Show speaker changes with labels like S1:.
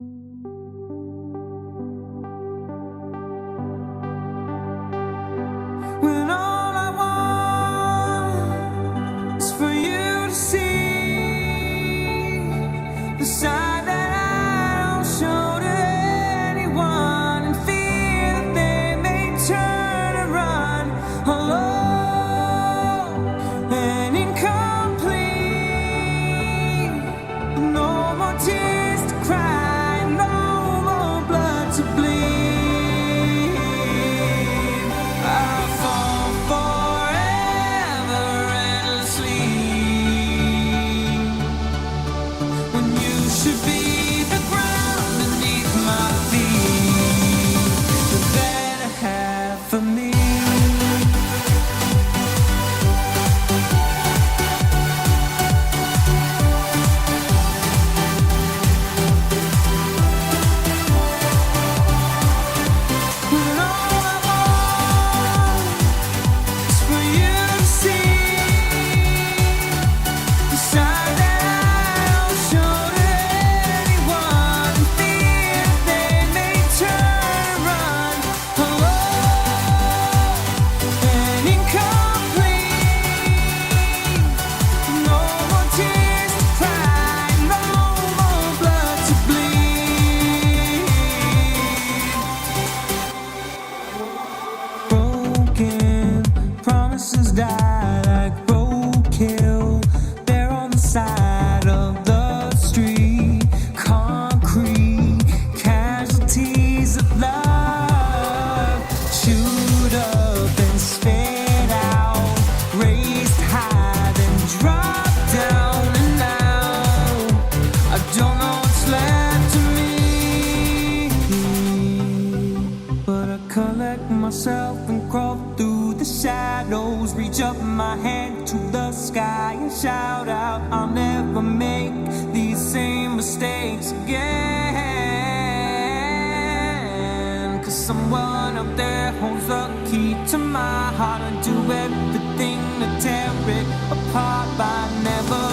S1: When all I want is for you to see the side that I don't show to anyone, and fear that they may turn and run alone and incomplete. No more tears to cry, no more blood to bleed. Should be the ground beneath my feet, the better half of me. When all I want is for you to see the side that I don't show to anyone, fear they may turn and run alone and incomplete. No more tears to cry, no more blood to bleed. Broken promises die like roadkill. They're on the side of the street. Concrete casualties of love, chewed up and spit out, raised high then dropped down, and now I don't know what's left of me. But I collect myself and crawl through the shadows, reach up my hand to the sky and shout out, I'll never make these same mistakes again. 'Cause someone up there holds the key to my heart, and do everything to tear it apart by never